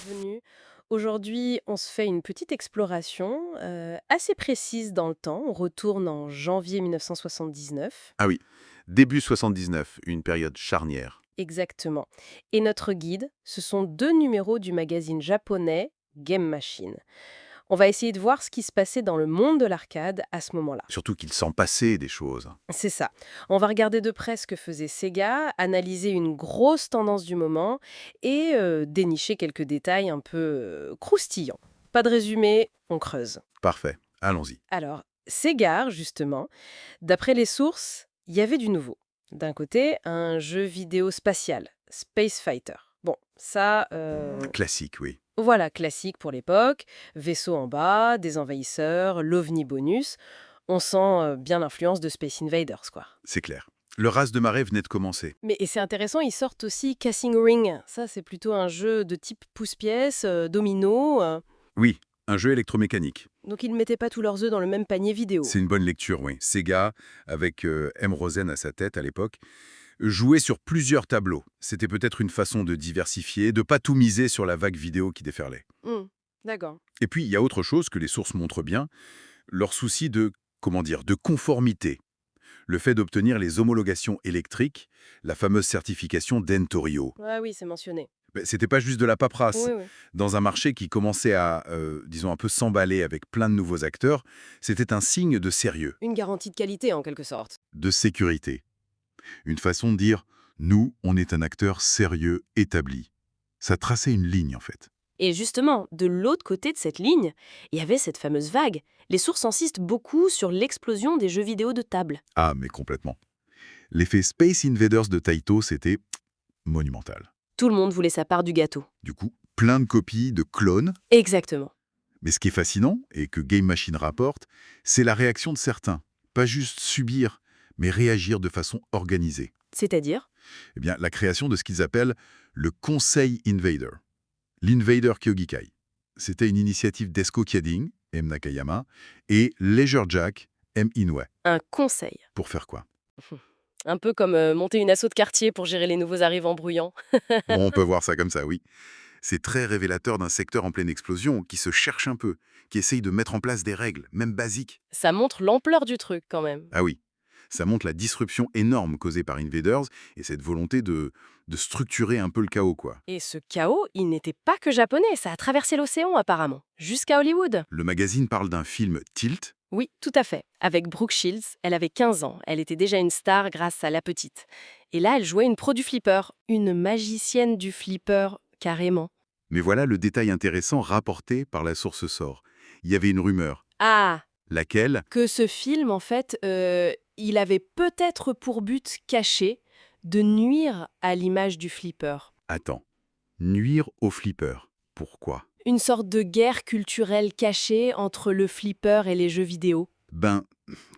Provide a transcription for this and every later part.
bienvenue. Aujourd'hui, on se fait une petite exploration assez précise dans le temps. On retourne en janvier 1979. Ah oui, début 79, une période charnière. Exactement. Et notre guide, ce sont deux numéros du magazine japonais Game Machine. On va essayer de voir ce qui se passait dans le monde de l'arcade à ce moment-là. Surtout qu'il s'en passait des choses. C'est ça. On va regarder de près ce que faisait Sega, analyser une grosse tendance du moment et dénicher quelques détails un peu croustillants. Pas de résumé, on creuse. Parfait, allons-y. Alors, Sega, justement, d'après les sources, il y avait du nouveau. D'un côté, un jeu vidéo spatial, Space Fighter. Bon, ça, Classique, oui, voilà, classique pour l'époque. Vaisseau en bas, des envahisseurs, l'OVNI bonus. On sent bien l'influence de Space Invaders, quoi. c'est clair. Le raz de marée venait de commencer. Mais et c'est intéressant, ils sortent aussi Casting Ring. Ça, c'est plutôt un jeu de type pouce-pièce, domino. Oui, un jeu électromécanique. Donc ils ne mettaient pas tous leurs œufs dans le même panier vidéo. C'est une bonne lecture, oui. Sega, avec M. Rosen à sa tête à l'époque, jouait sur plusieurs tableaux. C'était peut-être une façon de diversifier, de pas tout miser sur la vague vidéo qui déferlait. Hmm, d'accord. Et puis, il y a autre chose que les sources montrent bien, leur souci de, comment dire, de conformité. Le fait d'obtenir les homologations électriques, la fameuse certification d'Entorio. Ouais, oui, c'est mentionné. Ben, c'était pas juste de la paperasse. Oui, oui. Dans un marché qui commençait à, disons, un peu s'emballer avec plein de nouveaux acteurs, c'était un signe de sérieux, Une garantie de qualité, en quelque sorte. de sécurité. Une façon de dire, nous, on est un acteur sérieux, établi. Ça traçait une ligne, en fait. Et justement, de l'autre côté de cette ligne, il y avait cette fameuse vague. Les sources insistent beaucoup sur l'explosion des jeux vidéo de table. Ah, mais complètement. L'effet Space Invaders de Taito, c'était monumental. Tout le monde voulait sa part du gâteau. Du coup, plein de copies, de clones. Exactement. Mais ce qui est fascinant, et que Game Machine rapporte, c'est la réaction de certains. Pas juste subir, mais réagir de façon organisée. C'est-à-dire? Eh bien, la création de ce qu'ils appellent le Conseil Invader. L'Invader Kyogikai. C'était une initiative d'Esco Kiading, M. Nakayama, et Leisure Jack, M. Inoue. Un conseil. Pour faire quoi? Un peu comme monter une asso de quartier pour gérer les nouveaux arrivants bruyants. On peut voir ça comme ça, oui. C'est très révélateur d'un secteur en pleine explosion, qui se cherche un peu, qui essaye de mettre en place des règles, même basiques. Ça montre l'ampleur du truc, quand même. Ah oui, ça montre la disruption énorme causée par Invaders et cette volonté de structurer un peu le chaos, quoi. Et ce chaos, il n'était pas que japonais, ça a traversé l'océan apparemment, jusqu'à Hollywood. Le magazine parle d'un film Tilt. Oui, tout à fait. Avec Brooke Shields, elle avait 15 ans, elle était déjà une star grâce à La Petite. Et là, elle jouait une pro du flipper, une magicienne du flipper, carrément. Mais voilà le détail intéressant rapporté par la source sort. Il y avait une rumeur. Ah, Laquelle? que ce film, en fait, il avait peut-être pour but caché de nuire à l'image du flipper. Attends. Nuire au flipper. Pourquoi? Une sorte de guerre culturelle cachée entre le flipper et les jeux vidéo. Ben,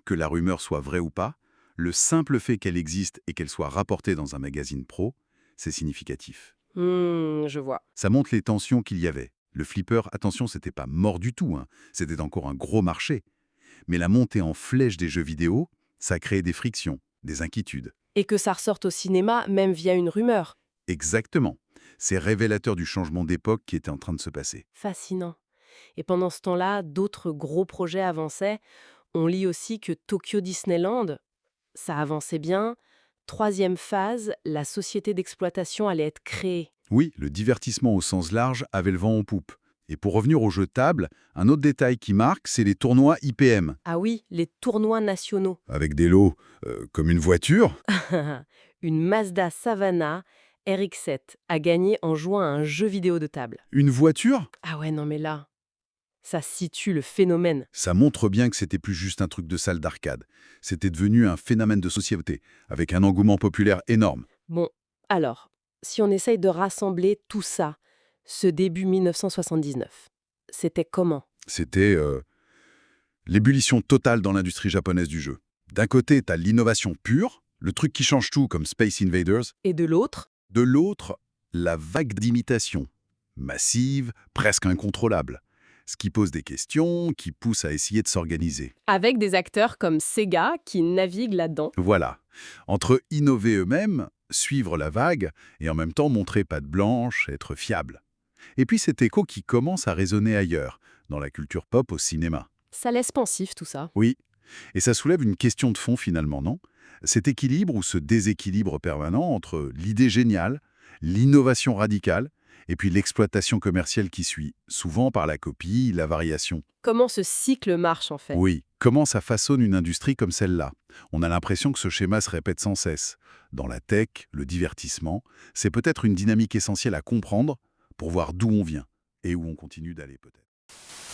que la rumeur soit vraie ou pas, le simple fait qu'elle existe et qu'elle soit rapportée dans un magazine pro, c'est significatif. Je vois. Ça montre les tensions qu'il y avait. Le flipper, attention, c'était pas mort du tout, hein. C'était encore un gros marché. Mais la montée en flèche des jeux vidéo, ça a créé des frictions, des inquiétudes. Et que ça ressorte au cinéma, même via une rumeur. Exactement. C'est révélateur du changement d'époque qui était en train de se passer. Fascinant. Et pendant ce temps-là, d'autres gros projets avançaient. On lit aussi que Tokyo Disneyland, ça avançait bien. Troisième phase, la société d'exploitation allait être créée. Oui, le divertissement au sens large avait le vent en poupe. Et pour revenir aux jeux de table, un autre détail qui marque, c'est les tournois IPM, Ah oui, les tournois nationaux. avec des lots comme une voiture. Une Mazda Savannah RX-7 a gagné en jouant à un jeu vidéo de table. Une voiture? Ah ouais, non mais là, ça situe le phénomène. Ça montre bien que c'était plus juste un truc de salle d'arcade. C'était devenu un phénomène de société, avec un engouement populaire énorme. Bon, alors, si on essaye de rassembler tout ça, ce début 1979, c'était comment? C'était l'ébullition totale dans l'industrie japonaise du jeu. D'un côté, t'as l'innovation pure, le truc qui change tout comme Space Invaders. Et de l'autre? De l'autre, la vague d'imitation, massive, presque incontrôlable. Ce qui pose des questions, qui pousse à essayer de s'organiser. Avec des acteurs comme Sega qui naviguent là-dedans. Voilà. Entre innover eux-mêmes, suivre la vague, et en même temps montrer patte blanche, être fiable. Et puis cet écho qui commence à résonner ailleurs, dans la culture pop, au cinéma. Ça laisse pensif tout ça. Oui, et ça soulève une question de fond finalement, non? Cet équilibre ou ce déséquilibre permanent entre l'idée géniale, l'innovation radicale, et puis l'exploitation commerciale qui suit, souvent par la copie, la variation. Comment ce cycle marche en fait? Oui, comment ça façonne une industrie comme celle-là? On a l'impression que ce schéma se répète sans cesse. Dans la tech, le divertissement, c'est peut-être une dynamique essentielle à comprendre pour voir d'où on vient et où on continue d'aller peut-être.